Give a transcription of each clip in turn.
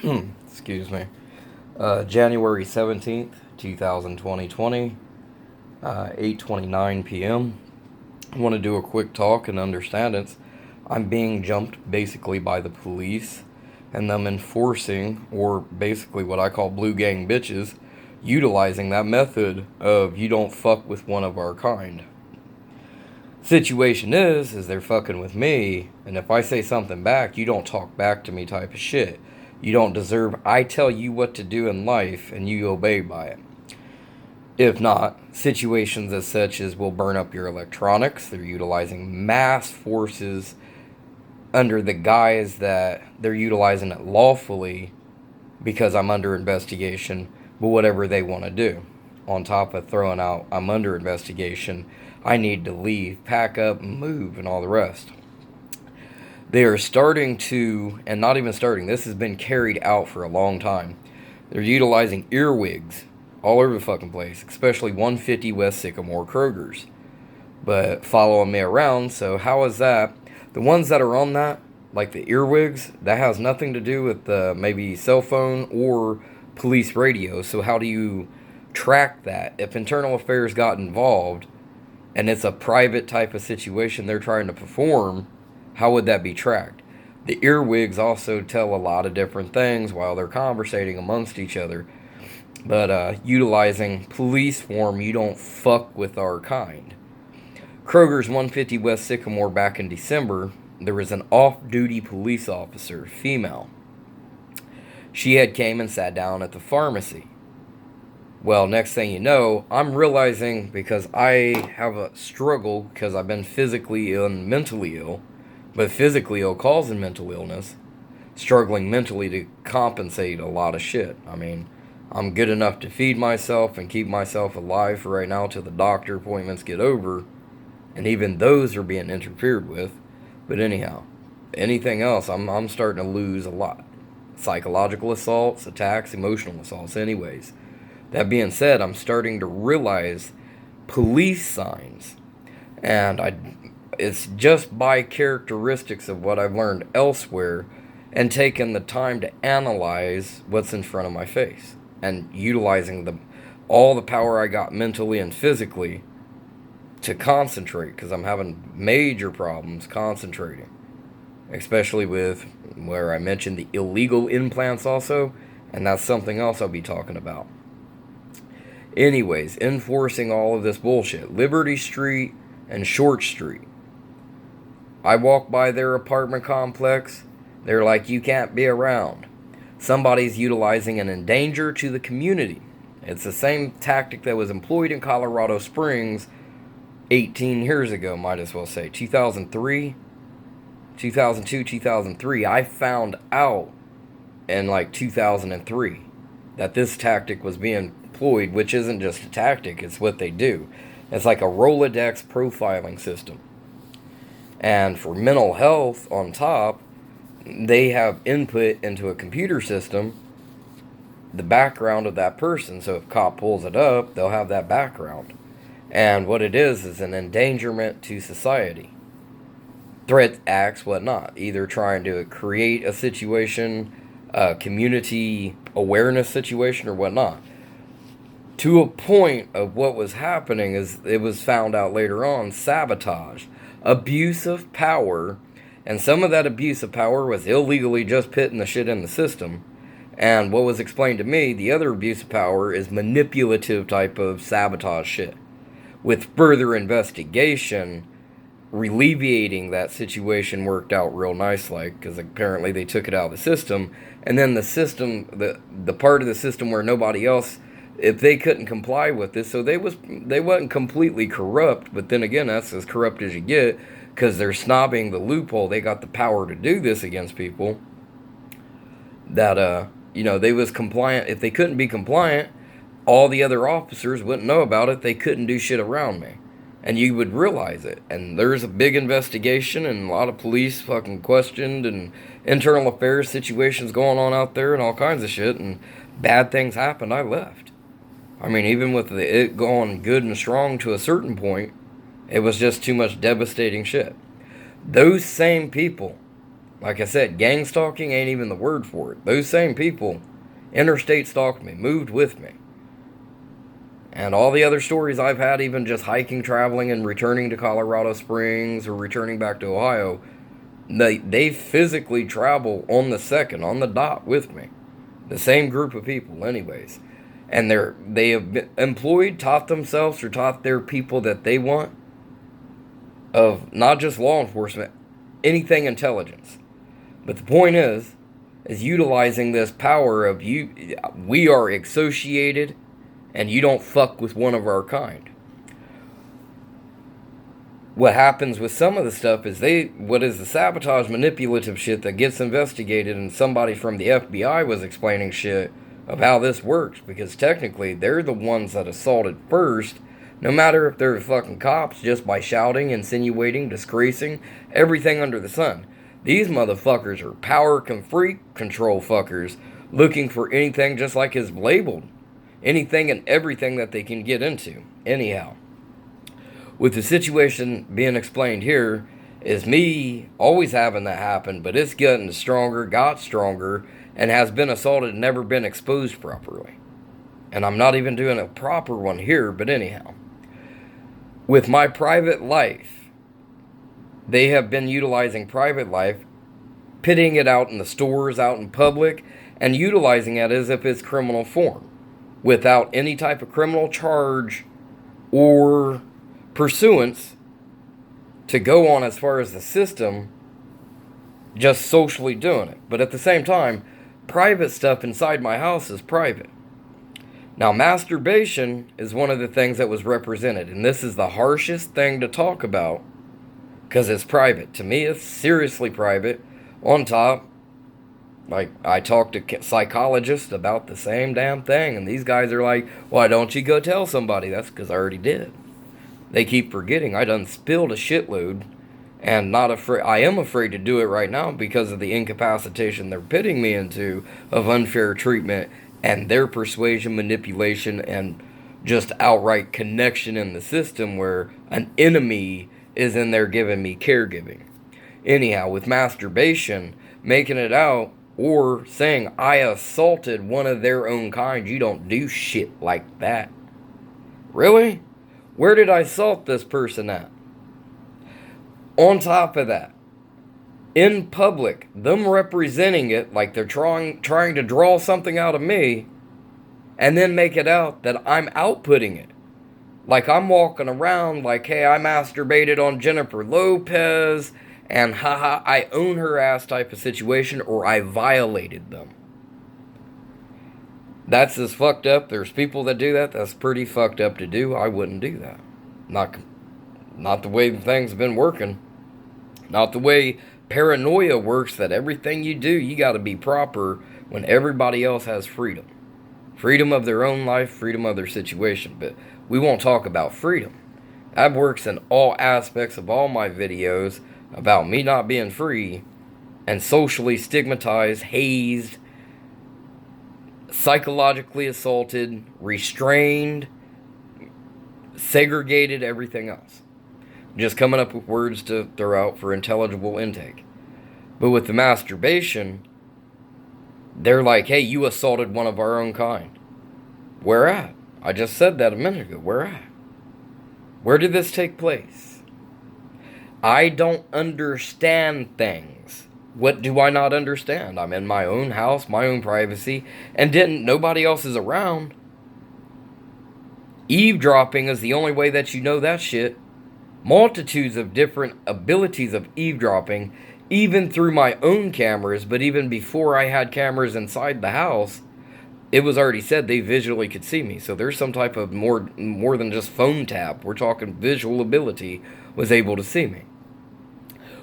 Excuse me. January 17th, 2020, 8:29 p.m. I want to do a quick talk and understand it. I'm being jumped basically by the police and them enforcing, or basically what I call blue gang bitches, utilizing that method of you don't fuck with one of our kind. Situation is they're fucking with me, and if I say something back, you don't talk back to me type of shit. You don't deserve, I tell you what to do in life, and you obey by it. If not, situations as such as will burn up your electronics. They're utilizing mass forces under the guise that they're utilizing it lawfully because I'm under investigation, but whatever they want to do. On top of throwing out, I'm under investigation, I need to leave, pack up, move, and all the rest. They are starting to, and not even starting, this has been carried out for a long time. They're utilizing earwigs all over the fucking place, especially 150 West Sycamore Kroger's. But following me around, so how is that? The ones that are on that, like the earwigs, that has nothing to do with maybe cell phone or police radio. So how do you track that? If internal affairs got involved and it's a private type of situation they're trying to perform, how would that be tracked? The earwigs also tell a lot of different things while they're conversating amongst each other. But utilizing police form, you don't fuck with our kind. Kroger's 150 West Sycamore back in December, there was an off-duty police officer, female. She had came and sat down at the pharmacy. Well, next thing you know, I'm realizing because I have a struggle because I've been physically ill and mentally ill, but physically ill causing mental illness, struggling mentally to compensate a lot of shit. I mean, I'm good enough to feed myself and keep myself alive for right now till the doctor appointments get over, and even those are being interfered with. But anyhow, anything else, I'm starting to lose a lot. Psychological assaults, attacks, emotional assaults, anyways. That being said, I'm starting to realize police signs, and it's just by characteristics of what I've learned elsewhere and taken the time to analyze what's in front of my face and utilizing all the power I got mentally and physically to concentrate, because I'm having major problems concentrating, especially with where I mentioned the illegal implants also, and that's something else I'll be talking about. Anyways, enforcing all of this bullshit. Liberty Street and Short Street. I walk by their apartment complex. They're like, you can't be around. Somebody's utilizing an endanger to the community. It's the same tactic that was employed in Colorado Springs 18 years ago, might as well say. 2003, 2002, 2003. I found out in like 2003 that this tactic was being employed, which isn't just a tactic, it's what they do. It's like a Rolodex profiling system. And for mental health on top, they have input into a computer system the background of that person. So if a cop pulls it up, they'll have that background. And what it is an endangerment to society. Threat acts, whatnot. Either trying to create a situation, a community awareness situation, or whatnot. To a point of what was happening is it was found out later on, sabotage, abuse of power, and some of that abuse of power was illegally just putting the shit in the system. And what was explained to me, the other abuse of power is manipulative type of sabotage shit. With further investigation, alleviating that situation worked out real nice, like, because apparently they took it out of the system, and then the system, the part of the system where nobody else, if they couldn't comply with this, so they wasn't completely corrupt, but then again, that's as corrupt as you get, because they're snobbing the loophole. They got the power to do this against people that they was compliant. If they couldn't be compliant, all the other officers wouldn't know about it. They couldn't do shit around me, and you would realize it. And there's a big investigation, and a lot of police fucking questioned, and internal affairs situations going on out there, and all kinds of shit, and bad things happened. I left. I mean, even with it going good and strong to a certain point, it was just too much devastating shit. Those same people, Like I said, gang stalking ain't even the word for it. Those same people interstate stalked me, moved with me. And all the other stories I've had, even just hiking, traveling, and returning to Colorado Springs or returning back to Ohio, they physically travel on the second, on the dot with me. The same group of people, anyways. And they have been employed, taught themselves, or taught their people that they want of not just law enforcement, anything intelligence. But the point is utilizing this power of we are associated, and you don't fuck with one of our kind. What happens with some of the stuff is what is the sabotage manipulative shit that gets investigated, and somebody from the FBI was explaining shit of how this works, because technically they're the ones that assaulted first, no matter if they're fucking cops, just by shouting, insinuating, disgracing, everything under the sun. These motherfuckers are power freak control fuckers looking for anything, just like is labeled. Anything and everything that they can get into. Anyhow, with the situation being explained here, is me always having that happen, but it's getting stronger, got stronger, and has been assaulted and never been exposed properly. And I'm not even doing a proper one here, but anyhow. With my private life, they have been utilizing private life, pitting it out in the stores, out in public, and utilizing it as if it's criminal form, without any type of criminal charge or pursuance to go on as far as the system, just socially doing it. But at the same time, private stuff inside my house is private. Now, masturbation is one of the things that was represented, and this is the harshest thing to talk about because it's private. To me, it's seriously private. On top, like, I talked to psychologists about the same damn thing, and these guys are like, why don't you go tell somebody? That's because I already did. They keep forgetting. I done spilled a shitload, and not afraid. I am afraid to do it right now because of the incapacitation they're pitting me into of unfair treatment and their persuasion, manipulation, and just outright connection in the system where an enemy is in there giving me caregiving. Anyhow, with masturbation, making it out, or saying I assaulted one of their own kind, you don't do shit like that. Really? Where did I assault this person at? On top of that, in public, them representing it like they're trying to draw something out of me, and then make it out that I'm outputting it. Like I'm walking around like, hey, I masturbated on Jennifer Lopez, and haha, I own her ass type of situation, or I violated them. That's as fucked up. There's people that do that. That's pretty fucked up to do. I wouldn't do that. Not the way things have been working. Not the way paranoia works, that everything you do, you got to be proper when everybody else has freedom. Freedom of their own life, freedom of their situation. But we won't talk about freedom. That works in all aspects of all my videos about me not being free and socially stigmatized, hazed, psychologically assaulted, restrained, segregated, everything else. Just coming up with words to throw out for intelligible intake. But with the masturbation, they're like, hey, you assaulted one of our own kind. Where at? I just said that a minute ago. Where at? Where did this take place? I don't understand things. What do I not understand? I'm in my own house, my own privacy, and nobody else is around. Eavesdropping is the only way that you know that shit. Multitudes of different abilities of eavesdropping, even through my own cameras, but even before I had cameras inside the house, it was already said they visually could see me. So there's some type of more than just phone tap. We're talking visual ability was able to see me.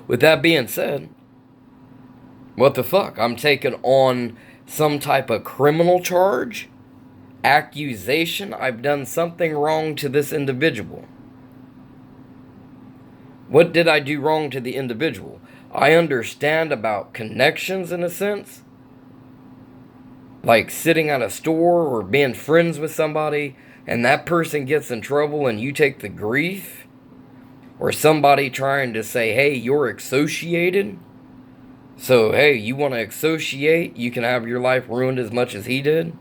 With that being said, what the fuck? I'm taking on some type of criminal charge? Accusation? I've done something wrong to this individual. What did I do wrong to the individual? I understand about connections in a sense. Like sitting at a store or being friends with somebody and that person gets in trouble and you take the grief. Or somebody trying to say, hey, you're associated. So, hey, you want to associate? You can have your life ruined as much as he did?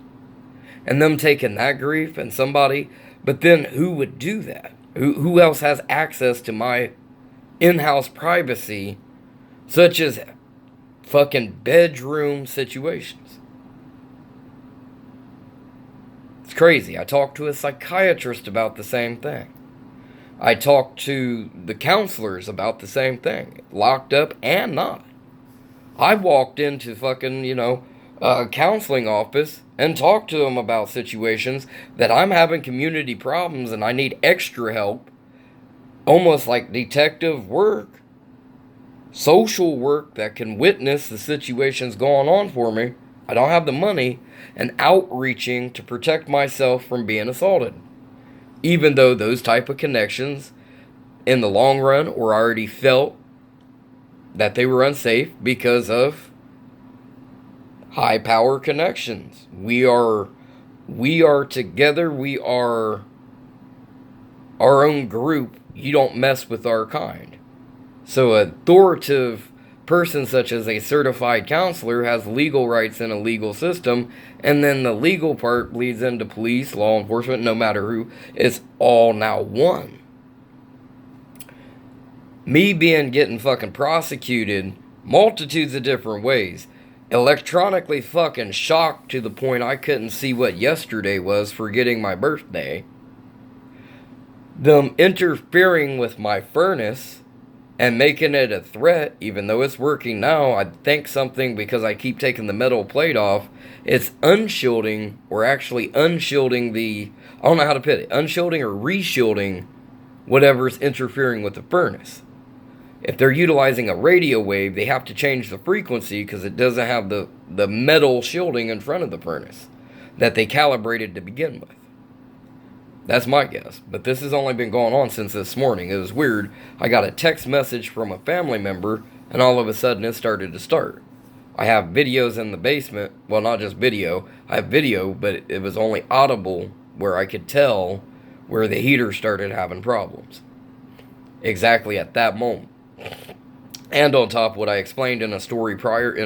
And them taking that grief and somebody. But then who would do that? Who else has access to my in-house privacy, such as fucking bedroom situations? It's crazy. I talked to a psychiatrist about the same thing. I talked to the counselors about the same thing, locked up and not. I walked into fucking, a counseling office and talked to them about situations that I'm having community problems and I need extra help, almost like detective work, social work that can witness the situations going on for me. I don't have the money, and outreaching to protect myself from being assaulted. Even though those type of connections in the long run were already felt that they were unsafe because of high power connections. We are together, we are our own group. You don't mess with our kind. So an authoritative person such as a certified counselor has legal rights in a legal system, and then the legal part leads into police, law enforcement, no matter who. It's all now one. Me getting fucking prosecuted multitudes of different ways, electronically fucking shocked to the point I couldn't see what yesterday was, forgetting my birthday, them interfering with my furnace and making it a threat, even though it's working now. I think something, because I keep taking the metal plate off, it's unshielding, or actually unshielding I don't know how to put it, unshielding or reshielding whatever's interfering with the furnace. If they're utilizing a radio wave, they have to change the frequency because it doesn't have the metal shielding in front of the furnace that they calibrated to begin with. That's my guess. But this has only been going on since this morning. It was weird. I got a text message from a family member, and all of a sudden it started to start. I have videos in the basement. Well, not just video. I have video, but it was only audible where I could tell where the heater started having problems. Exactly at that moment. And on top of what I explained in a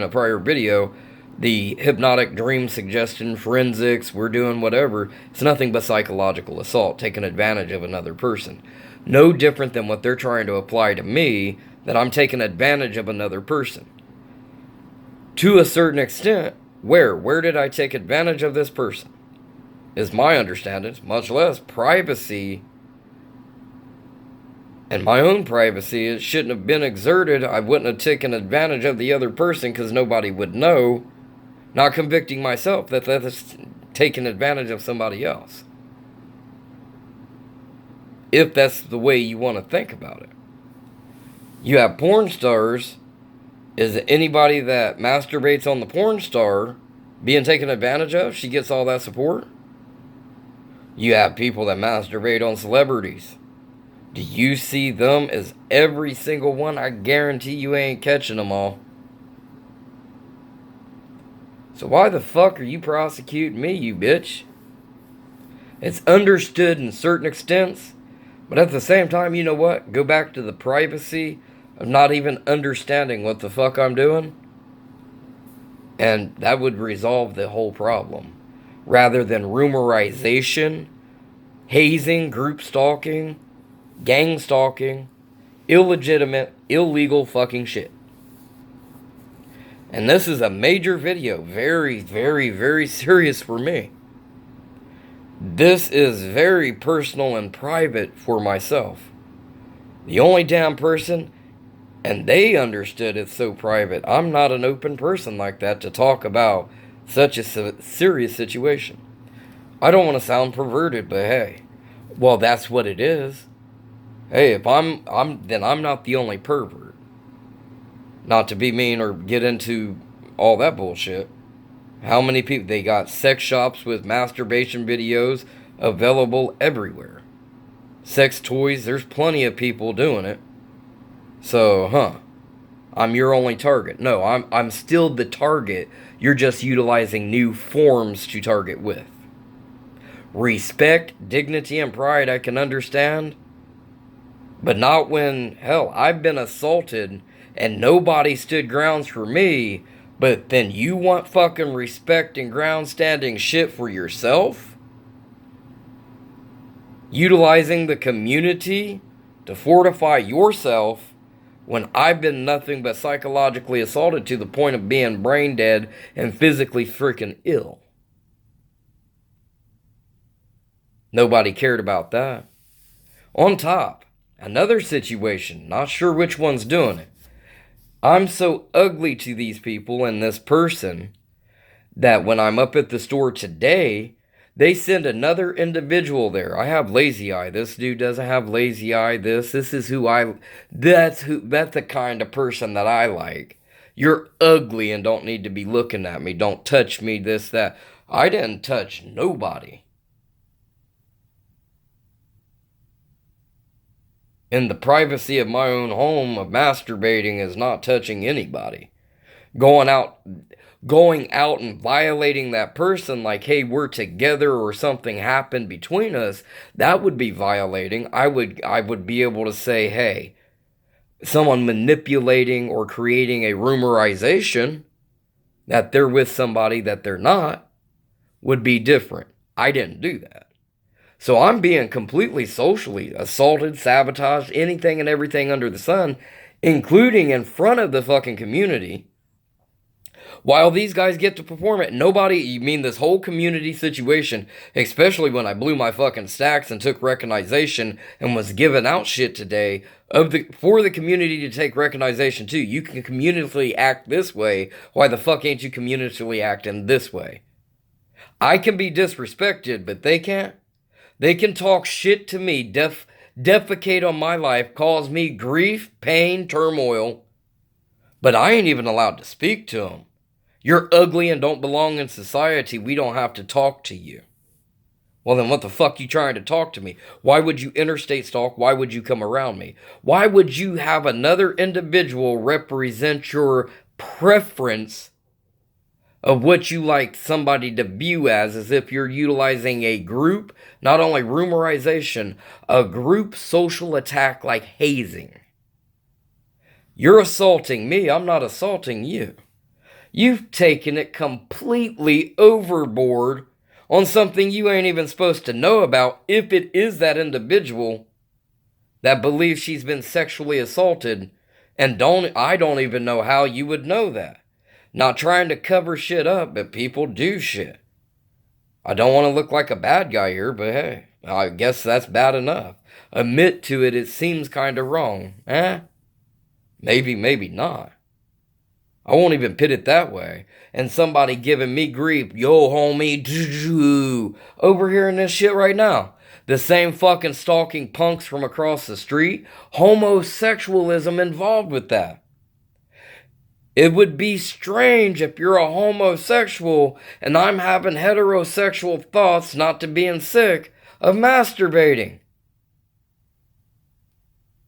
prior video, the hypnotic dream suggestion, forensics, we're doing whatever, it's nothing but psychological assault, taking advantage of another person. No different than what they're trying to apply to me, that I'm taking advantage of another person. To a certain extent, where did I take advantage of this person? Is my understanding, much less privacy. And my own privacy, it shouldn't have been exerted. I wouldn't have taken advantage of the other person because nobody would know. Not convicting myself that that's taking advantage of somebody else. If that's the way you want to think about it. You have porn stars. Is it anybody that masturbates on the porn star being taken advantage of? She gets all that support. You have people that masturbate on celebrities. Do you see them as every single one? I guarantee you ain't catching them all. So why the fuck are you prosecuting me, you bitch? It's understood in certain extents, but at the same time, you know what? Go back to the privacy of not even understanding what the fuck I'm doing, and that would resolve the whole problem. Rather than rumorization, hazing, group stalking, gang stalking, illegitimate, illegal fucking shit. And this is a major video, very, very, very serious for me. This is very personal and private for myself. The only damn person, and they understood it's so private. I'm not an open person like that to talk about such a serious situation. I don't want to sound perverted, but hey, well, that's what it is. Hey, if then I'm not the only pervert. Not to be mean or get into all that bullshit. How many people, they got sex shops with masturbation videos available everywhere. Sex toys, there's plenty of people doing it. So, I'm your only target. No, I'm still the target. You're just utilizing new forms to target with. Respect, dignity, and pride I can understand. But not when, hell, I've been assaulted and nobody stood grounds for me, but then you want fucking respect and ground standing shit for yourself? Utilizing the community to fortify yourself when I've been nothing but psychologically assaulted to the point of being brain dead and physically freaking ill. Nobody cared about that. On top, another situation, not sure which one's doing it. I'm so ugly to these people and this person that when I'm up at the store today, they send another individual there. I have lazy eye. This dude doesn't have lazy eye. This is who that's the kind of person that I like. You're ugly and don't need to be looking at me. Don't touch me, this, that. I didn't touch nobody. In the privacy of my own home, of masturbating is not touching anybody. Going out and violating that person like, hey, we're together or something happened between us, that would be violating. I would be able to say, hey, someone manipulating or creating a rumorization that they're with somebody that they're not would be different. I didn't do that. So I'm being completely socially assaulted, sabotaged, anything and everything under the sun, including in front of the fucking community, while these guys get to perform it. Nobody, you mean this whole community situation, especially when I blew my fucking stacks and took recognition and was giving out shit today for the community to take recognition too. You can communally act this way. Why the fuck ain't you communally acting this way? I can be disrespected, but they can't. They can talk shit to me, defecate on my life, cause me grief, pain, turmoil, but I ain't even allowed to speak to them. You're ugly and don't belong in society. We don't have to talk to you. Well, then what the fuck you trying to talk to me? Why would you interstate stalk? Why would you come around me? Why would you have another individual represent your preference of what you like somebody to view as if you're utilizing a group, not only rumorization, a group social attack like hazing? You're assaulting me, I'm not assaulting you. You've taken it completely overboard on something you ain't even supposed to know about if it is that individual that believes she's been sexually assaulted, and I don't even know how you would know that. Not trying to cover shit up, but people do shit. I don't want to look like a bad guy here, but hey, I guess that's bad enough. Admit to it, it seems kind of wrong. Maybe, maybe not. I won't even pit it that way. And somebody giving me grief, yo homie, over here in this shit right now. The same fucking stalking punks from across the street. Homosexualism involved with that. It would be strange if you're a homosexual and I'm having heterosexual thoughts, not to being sick, of masturbating.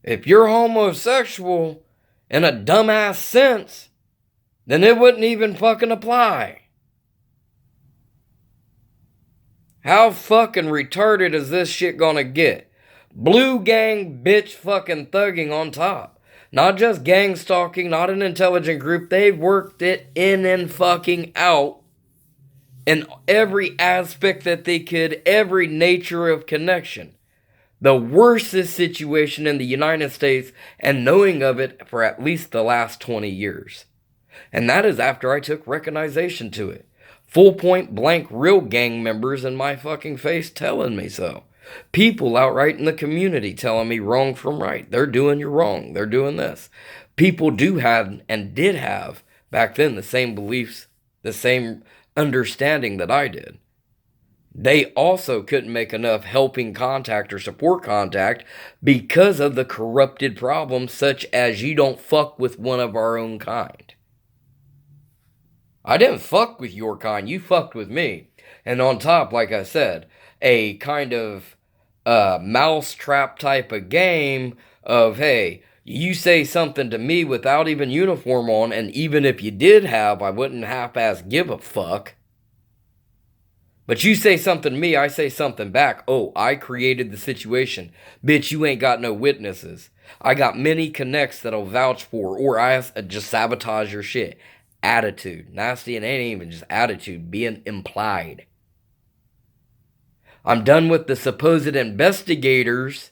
If you're homosexual in a dumbass sense, then it wouldn't even fucking apply. How fucking retarded is this shit gonna get? Blue gang bitch fucking thugging on top. Not just gang stalking, not an intelligent group. They've worked it in and fucking out in every aspect that they could, every nature of connection. The worstest situation in the United States, and knowing of it for at least the last 20 years. And that is after I took recognition to it. Full point blank real gang members in my fucking face telling me so. People outright in the community telling me wrong from right. They're doing you wrong. They're doing this. People do have and did have back then the same beliefs, the same understanding that I did. They also couldn't make enough helping contact or support contact because of the corrupted problems such as you don't fuck with one of our own kind. I didn't fuck with your kind. You fucked with me. And on top, like I said, a kind of mousetrap type of game of, hey, you say something to me without even uniform on, and even if you did have, I wouldn't half-ass give a fuck. But you say something to me, I say something back. Oh, I created the situation. Bitch, you ain't got no witnesses. I got many connects that'll vouch for, or I just sabotage your shit. Attitude. Nasty, and it ain't even just attitude, being implied. I'm done with the supposed investigators,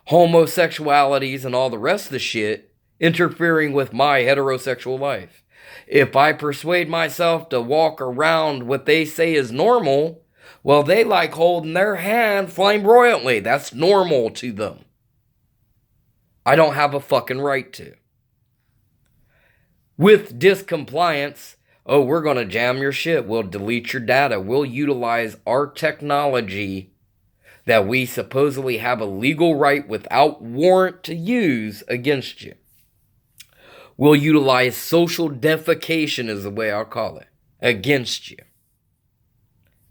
homosexualities, and all the rest of the shit interfering with my heterosexual life. If I persuade myself to walk around what they say is normal, well, they like holding their hand flamboyantly. That's normal to them. I don't have a fucking right to. With discompliance, oh, we're going to jam your shit. We'll delete your data. We'll utilize our technology that we supposedly have a legal right without warrant to use against you. We'll utilize social defecation is the way I'll call it, against you.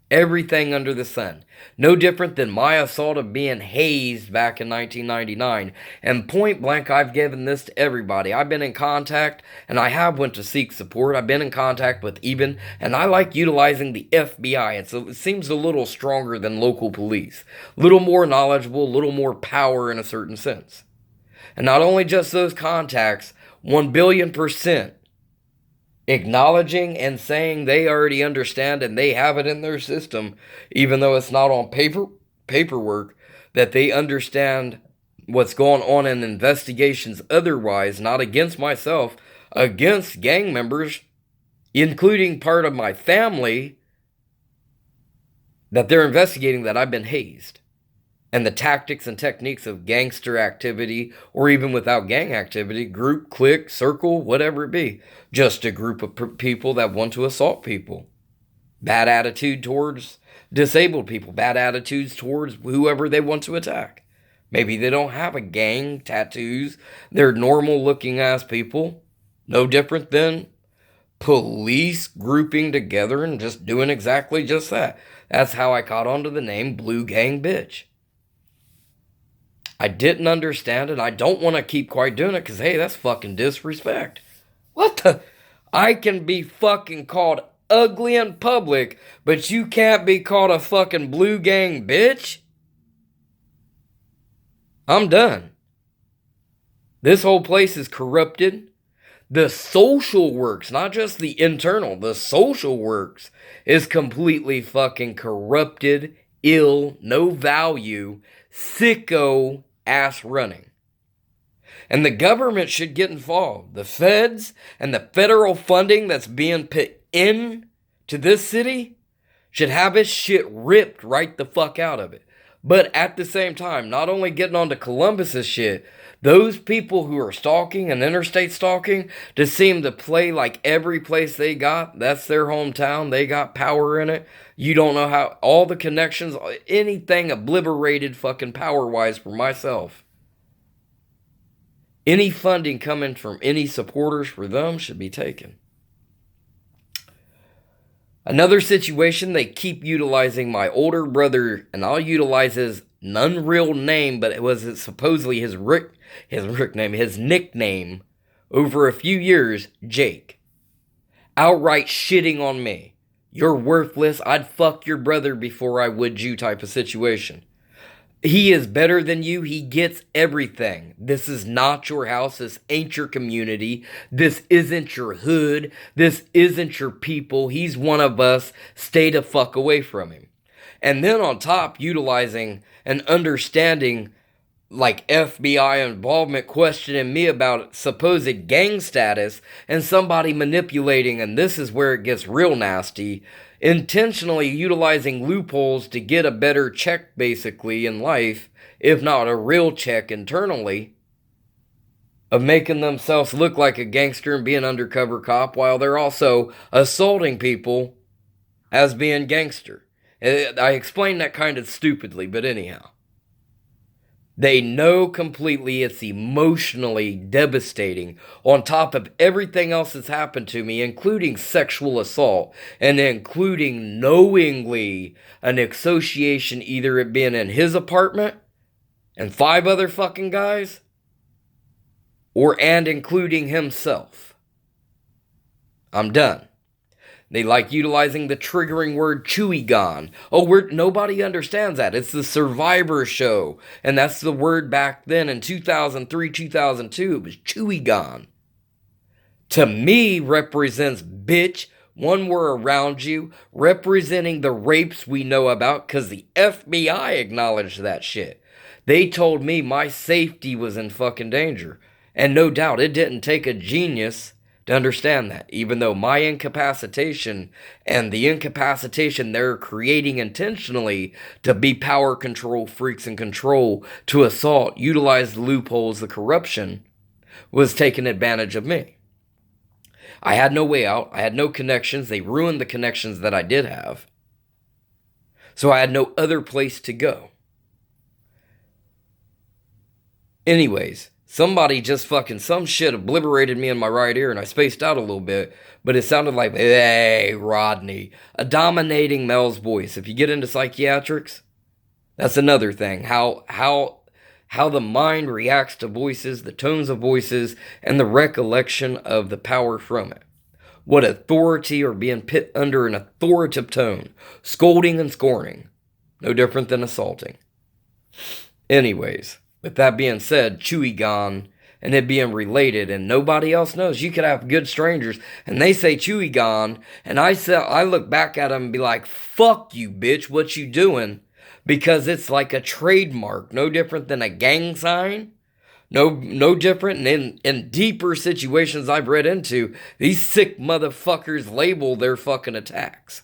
Everything under the sun. No different than my assault of being hazed back in 1999. And point blank, I've given this to everybody. I've been in contact, and I have went to seek support. I've been in contact with even, and I like utilizing the FBI. It seems a little stronger than local police. A little more knowledgeable, a little more power in a certain sense. And not only just those contacts, 1,000,000,000% acknowledging and saying they already understand and they have it in their system, even though it's not on paperwork, that they understand what's going on in investigations otherwise, not against myself, against gang members, including part of my family, that they're investigating that I've been hazed. And the tactics and techniques of gangster activity, or even without gang activity, group, clique, circle, whatever it be, just a group of people that want to assault people. Bad attitude towards disabled people, bad attitudes towards whoever they want to attack. Maybe they don't have a gang, tattoos, they're normal looking ass people, no different than police grouping together and just doing exactly just that. That's how I caught on to the name Blue Gang Bitch. I didn't understand it. I don't want to keep quite doing it because, hey, that's fucking disrespect. What the? I can be fucking called ugly in public, but you can't be called a fucking blue gang bitch? I'm done. This whole place is corrupted. The social works, not just the internal, the social works is completely fucking corrupted, ill, no value, sicko ass running. And the government should get involved. The feds and the federal funding that's being put in to this city should have its shit ripped right the fuck out of it. But at the same time, not only getting onto Columbus's shit, those people who are stalking and interstate stalking just seem to play like every place they got, that's their hometown, they got power in it. You don't know how, all the connections, anything obliterated fucking power-wise for myself. Any funding coming from any supporters for them should be taken. Another situation, they keep utilizing my older brother, and I'll utilize his non-real name, but it was supposedly his nickname over a few years, Jake. Outright shitting on me. You're worthless, I'd fuck your brother before I would you type of situation. He is better than you. He gets everything. This is not your house. This ain't your community. This isn't your hood. This isn't your people. He's one of us. Stay the fuck away from him. And then on top, utilizing and understanding like FBI involvement, questioning me about supposed gang status, and somebody manipulating, and this is where it gets real nasty, intentionally utilizing loopholes to get a better check basically in life, if not a real check internally, of making themselves look like a gangster and be an undercover cop while they're also assaulting people as being gangster. I explained that kind of stupidly, but anyhow. They know completely it's emotionally devastating on top of everything else that's happened to me, including sexual assault and including knowingly an association, either it being in his apartment and 5 other fucking guys and including himself. I'm done. They like utilizing the triggering word Chewy-gon. Oh, nobody understands that. It's the Survivor show. And that's the word back then in 2003, 2002. It was Chewy-gon. To me, represents bitch. One, we're around you, representing the rapes we know about, because the FBI acknowledged that shit. They told me my safety was in fucking danger. And no doubt, it didn't take a genius to understand that, even though my incapacitation and the incapacitation they're creating intentionally to be power control freaks and control, to assault, utilize the loopholes, the corruption, was taking advantage of me. I had no way out. I had no connections. They ruined the connections that I did have. So I had no other place to go. Anyways, somebody just fucking, some shit obliterated me in my right ear and I spaced out a little bit, but it sounded like, hey, Rodney, a dominating male's voice. If you get into psychiatrics, that's another thing. How the mind reacts to voices, the tones of voices, and the recollection of the power from it. What authority or being put under an authoritative tone, scolding and scorning, no different than assaulting. Anyways, with that being said, Chewy-gon and it being related and nobody else knows. You could have good strangers and they say Chewy-gon and I look back at them and be like, fuck you, bitch, what you doing? Because it's like a trademark, no different than a gang sign. No different. And in deeper situations I've read into, these sick motherfuckers label their fucking attacks.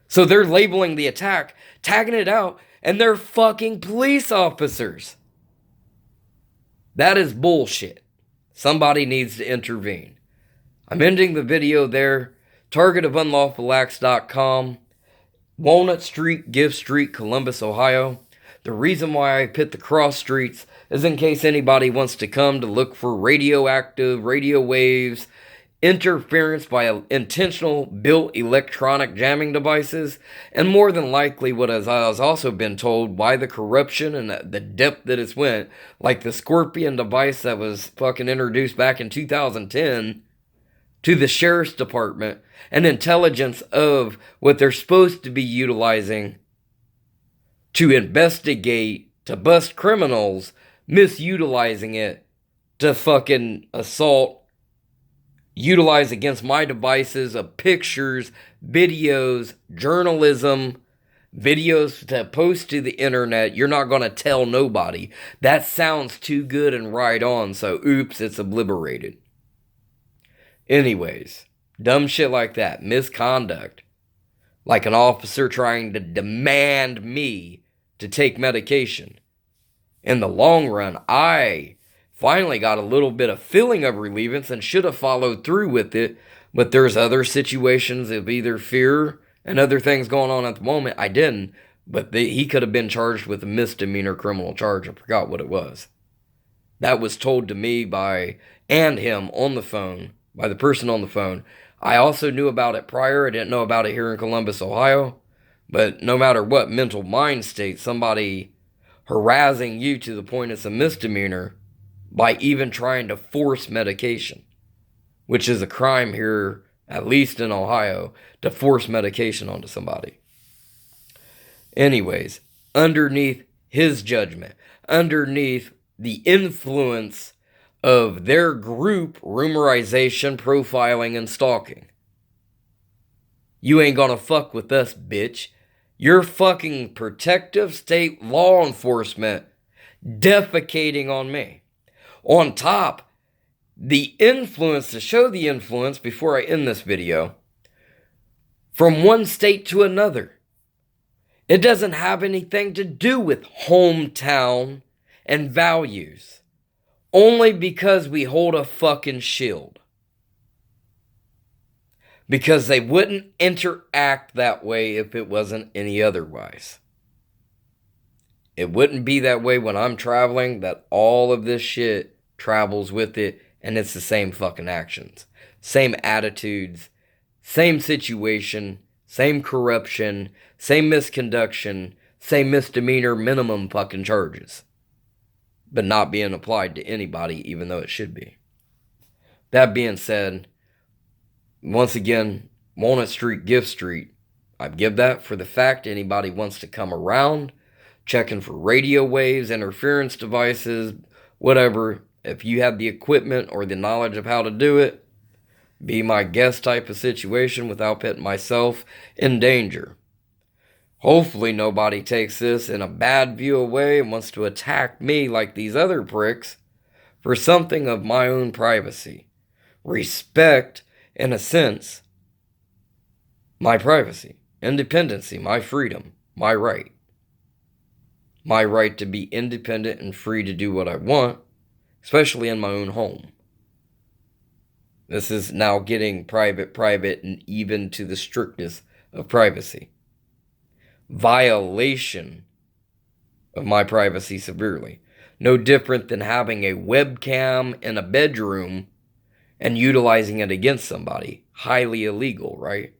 So they're labeling the attack, tagging it out, and they're fucking police officers. That is bullshit. Somebody needs to intervene. I'm ending the video there. Targetofunlawfulacts.com. Walnut Street, Gift Street, Columbus, Ohio. The reason why I put the cross streets is in case anybody wants to come to look for radioactive, radio waves, interference by intentional built electronic jamming devices, and more than likely what has also been told, why the corruption and the depth that it's went, like the Scorpion device that was fucking introduced back in 2010 to the Sheriff's Department, and intelligence of what they're supposed to be utilizing to investigate, to bust criminals, misutilizing it to fucking assault, utilize against my devices of pictures, videos, journalism, videos to post to the internet. You're not going to tell nobody. That sounds too good and right on, so oops, it's obliterated. Anyways, dumb shit like that, misconduct, like an officer trying to demand me to take medication. In the long run, I finally got a little bit of feeling of relievance and should have followed through with it, but there's other situations of either fear and other things going on at the moment. I didn't, but he could have been charged with a misdemeanor criminal charge. I forgot what it was. That was told to me by, and him on the phone, by the person on the phone. I also knew about it prior. I didn't know about it here in Columbus, Ohio. But no matter what mental mind state, somebody harassing you to the point it's a misdemeanor by even trying to force medication, which is a crime here, at least in Ohio, to force medication onto somebody. Anyways, underneath his judgment, underneath the influence of their group rumorization, profiling, and stalking. You ain't gonna fuck with us, bitch. You're fucking protective state law enforcement defecating on me. On top, the influence, to show the influence before I end this video, from one state to another. It doesn't have anything to do with hometown and values. Only because we hold a fucking shield. Because they wouldn't interact that way if it wasn't any otherwise. It wouldn't be that way when I'm traveling, that all of this shit travels with it, and it's the same fucking actions. Same attitudes, same situation, same corruption, same misconduction, same misdemeanor minimum fucking charges. But not being applied to anybody, even though it should be. That being said, Once again, Walnut Street, Gift Street. I give that for the fact anybody wants to come around, checking for radio waves, interference devices, whatever. If you have the equipment or the knowledge of how to do it, be my guest type of situation without putting myself in danger. Hopefully nobody takes this in a bad view away and wants to attack me like these other pricks for something of my own privacy. Respect, in a sense, my privacy, independency, my freedom, my right. My right to be independent and free to do what I want, especially in my own home. This is now getting private, and even to the strictness of privacy. Violation of my privacy severely. No different than having a webcam in a bedroom and utilizing it against somebody. Highly illegal, right?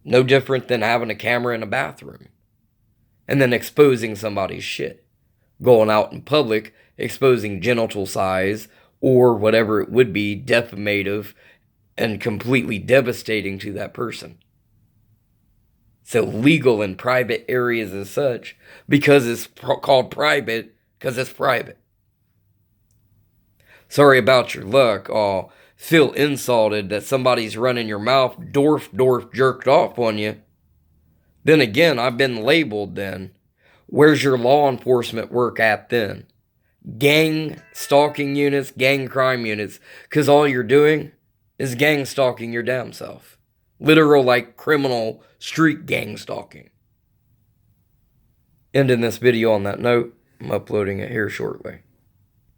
No different than having a camera in a bathroom and then exposing somebody's shit. Going out in public, exposing genital size or whatever it would be, defamative and completely devastating to that person. So legal in private areas as such, because it's called private, because it's private. Sorry about your luck. Oh, feel insulted that somebody's running your mouth, Dorf jerked off on you. Then again, I've been labeled then. Where's your law enforcement work at then? Gang stalking units, gang crime units, because all you're doing is gang stalking your damn self. Literal, like, criminal street gang stalking. Ending this video on that note. I'm uploading it here shortly.